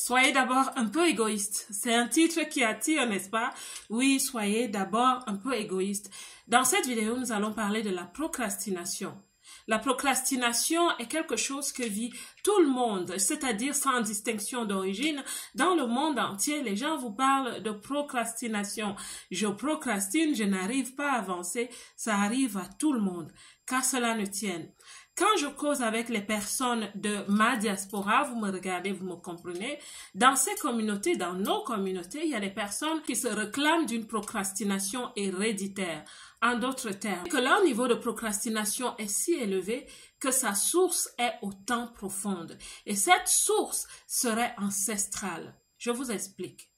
Soyez d'abord un peu égoïste. C'est un titre qui attire, n'est-ce pas? Oui, soyez d'abord un peu égoïste. Dans cette vidéo, nous allons parler de la procrastination. La procrastination est quelque chose que vit tout le monde, c'est-à-dire sans distinction d'origine. Dans le monde entier, les gens vous parlent de procrastination. Je procrastine, je n'arrive pas à avancer. Ça arrive à tout le monde, qu'à cela ne tienne. Quand je cause avec les personnes de ma diaspora, vous me regardez, vous me comprenez, dans ces communautés, dans nos communautés, il y a des personnes qui se réclament d'une procrastination héréditaire. En d'autres termes, que leur niveau de procrastination est si élevé que sa source est autant profonde. Et cette source serait ancestrale. Je vous explique.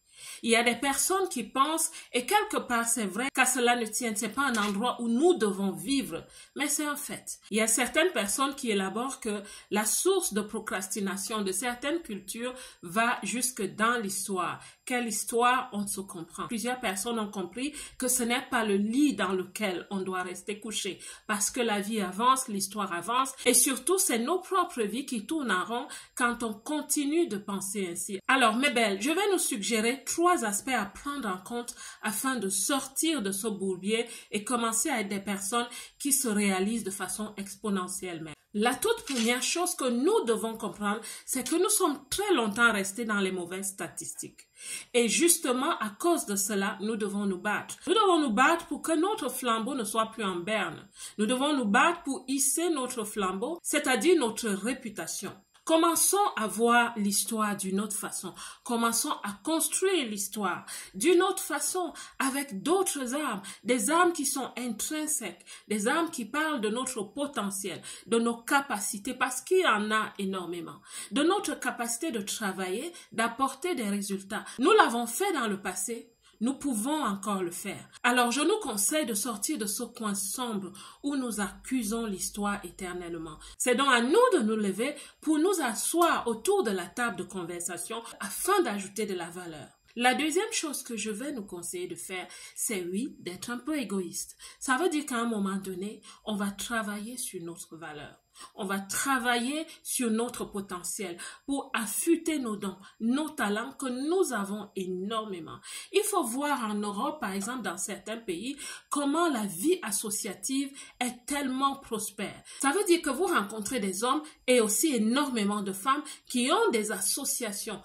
Il y a des personnes qui pensent, et quelque part c'est vrai, qu'à cela ne tienne, c'est pas un endroit où nous devons vivre, mais c'est un fait. Il y a certaines personnes qui élaborent que la source de procrastination de certaines cultures va jusque dans l'histoire. Quelle histoire, on se comprend. Plusieurs personnes ont compris que ce n'est pas le lit dans lequel on doit rester couché, parce que la vie avance, l'histoire avance, et surtout c'est nos propres vies qui tournent en rond quand on continue de penser ainsi. Alors mes belles, je vais nous suggérer 3 aspects à prendre en compte afin de sortir de ce bourbier et commencer à être des personnes qui se réalisent de façon exponentielle même. La toute première chose que nous devons comprendre, c'est que nous sommes très longtemps restés dans les mauvaises statistiques. Et justement, à cause de cela, nous devons nous battre. Nous devons nous battre pour que notre flambeau ne soit plus en berne. Nous devons nous battre pour hisser notre flambeau, c'est-à-dire notre réputation. Commençons à voir l'histoire d'une autre façon. Commençons à construire l'histoire d'une autre façon avec d'autres armes, des armes qui sont intrinsèques, des armes qui parlent de notre potentiel, de nos capacités, parce qu'il y en a énormément, de notre capacité de travailler, d'apporter des résultats. Nous l'avons fait dans le passé. Nous pouvons encore le faire. Alors, je nous conseille de sortir de ce coin sombre où nous accusons l'histoire éternellement. C'est donc à nous de nous lever pour nous asseoir autour de la table de conversation afin d'ajouter de la valeur. La deuxième chose que je vais nous conseiller de faire, c'est oui, d'être un peu égoïste. Ça veut dire qu'à un moment donné, on va travailler sur notre valeur. On va travailler sur notre potentiel pour affûter nos dons, nos talents que nous avons énormément. Il faut voir en Europe, par exemple, dans certains pays, comment la vie associative est tellement prospère. Ça veut dire que vous rencontrez des hommes et aussi énormément de femmes qui ont des associations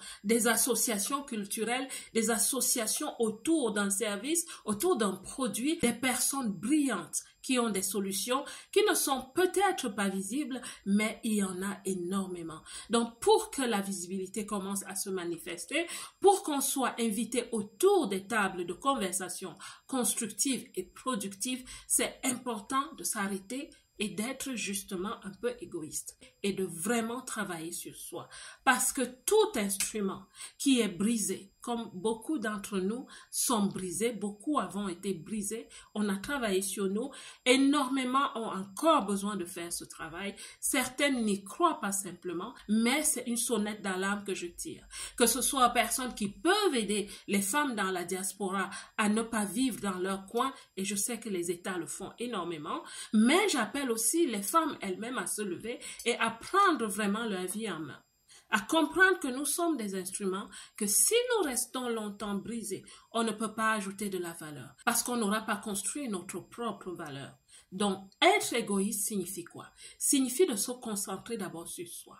culturelles, des associations autour d'un service, autour d'un produit, des personnes brillantes qui ont des solutions qui ne sont peut-être pas visibles, mais il y en a énormément. Donc, pour que la visibilité commence à se manifester, pour qu'on soit invité autour des tables de conversation constructives et productives, c'est important de s'arrêter et d'être justement un peu égoïste et de vraiment travailler sur soi. Parce que tout instrument qui est brisé, comme beaucoup d'entre nous sont brisés, beaucoup avons été brisés, on a travaillé sur nous, énormément ont encore besoin de faire ce travail. Certaines n'y croient pas simplement, mais c'est une sonnette d'alarme que je tire. Que ce soit aux personnes qui peuvent aider les femmes dans la diaspora à ne pas vivre dans leur coin, et je sais que les États le font énormément, mais j'appelle aussi les femmes elles-mêmes à se lever et à prendre vraiment leur vie en main. À comprendre que nous sommes des instruments, que si nous restons longtemps brisés, on ne peut pas ajouter de la valeur, parce qu'on n'aura pas construit notre propre valeur. Donc, être égoïste signifie quoi? Signifie de se concentrer d'abord sur soi,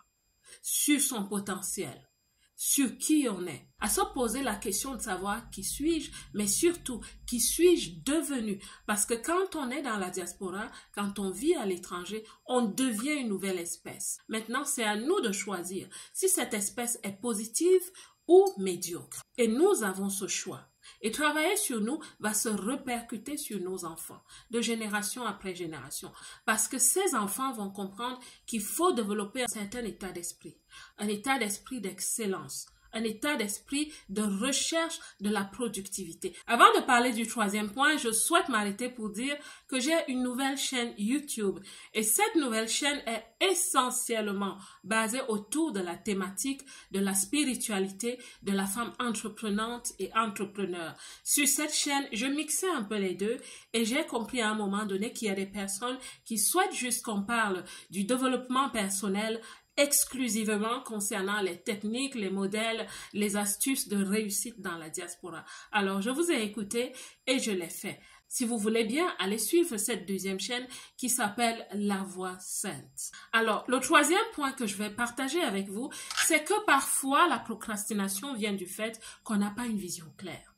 sur son potentiel, sur qui on est, à se poser la question de savoir qui suis-je, mais surtout qui suis-je devenu, parce que quand on est dans la diaspora, quand on vit à l'étranger, on devient une nouvelle espèce. Maintenant, c'est à nous de choisir si cette espèce est positive ou médiocre. Et nous avons ce choix. Et travailler sur nous va se répercuter sur nos enfants, de génération après génération. Parce que ces enfants vont comprendre qu'il faut développer un certain état d'esprit d'excellence, un état d'esprit de recherche de la productivité. Avant de parler du troisième point, je souhaite m'arrêter pour dire que j'ai une nouvelle chaîne YouTube. Et cette nouvelle chaîne est essentiellement basée autour de la thématique de la spiritualité, de la femme entreprenante et entrepreneur. Sur cette chaîne, je mixais un peu les deux et j'ai compris à un moment donné qu'il y a des personnes qui souhaitent juste qu'on parle du développement personnel exclusivement concernant les techniques, les modèles, les astuces de réussite dans la diaspora. Alors, je vous ai écouté et je l'ai fait. Si vous voulez bien, allez suivre cette deuxième chaîne qui s'appelle La Voix Sainte. Alors, le troisième point que je vais partager avec vous, c'est que parfois la procrastination vient du fait qu'on n'a pas une vision claire.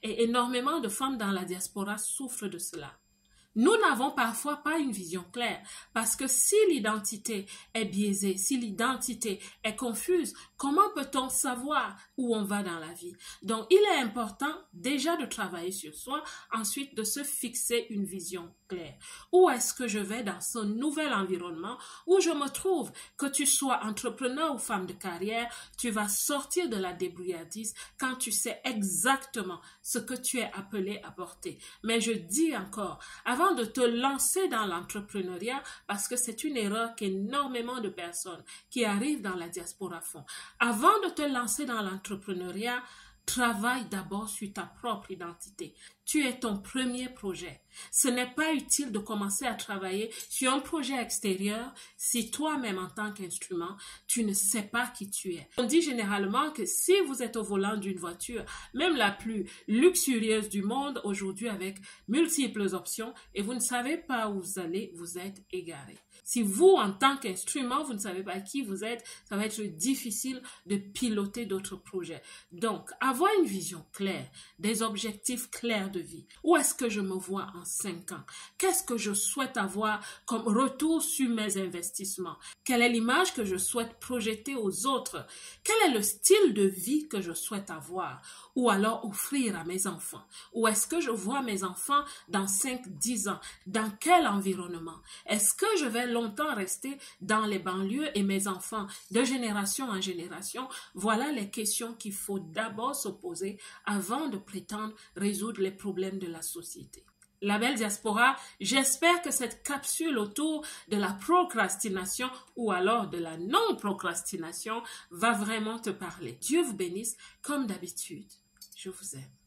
Et énormément de femmes dans la diaspora souffrent de cela. Nous n'avons parfois pas une vision claire parce que si l'identité est biaisée, si l'identité est confuse, comment peut-on savoir où on va dans la vie? Donc, il est important déjà de travailler sur soi, ensuite de se fixer une vision claire. Où est-ce que je vais dans ce nouvel environnement où je me trouve? Que tu sois entrepreneur ou femme de carrière, tu vas sortir de la débrouillardise quand tu sais exactement ce que tu es appelé à porter. Mais je dis encore, avant de te lancer dans l'entrepreneuriat, parce que c'est une erreur qu'énormément de personnes qui arrivent dans la diaspora font. Avant de te lancer dans l'entrepreneuriat, travaille d'abord sur ta propre identité. Tu es ton premier projet. Ce n'est pas utile de commencer à travailler sur un projet extérieur si toi-même en tant qu'instrument, tu ne sais pas qui tu es. On dit généralement que si vous êtes au volant d'une voiture, même la plus luxurieuse du monde aujourd'hui avec multiples options, et vous ne savez pas où vous allez, vous êtes égaré. Si vous, en tant qu'instrument, vous ne savez pas qui vous êtes, ça va être difficile de piloter d'autres projets. Donc, avoir une vision claire, des objectifs clairs de vie. Où est-ce que je me vois en 5 ans? Qu'est-ce que je souhaite avoir comme retour sur mes investissements? Quelle est l'image que je souhaite projeter aux autres? Quel est le style de vie que je souhaite avoir? Ou alors offrir à mes enfants? Où est-ce que je vois mes enfants dans 5-10 ans? Dans quel environnement? Est-ce que je vais longtemps rester dans les banlieues et mes enfants de génération en génération? Voilà les questions qu'il faut d'abord se poser avant de prétendre résoudre les problèmes de la société. La belle diaspora, j'espère que cette capsule autour de la procrastination ou alors de la non-procrastination va vraiment te parler. Dieu vous bénisse comme d'habitude. Je vous aime.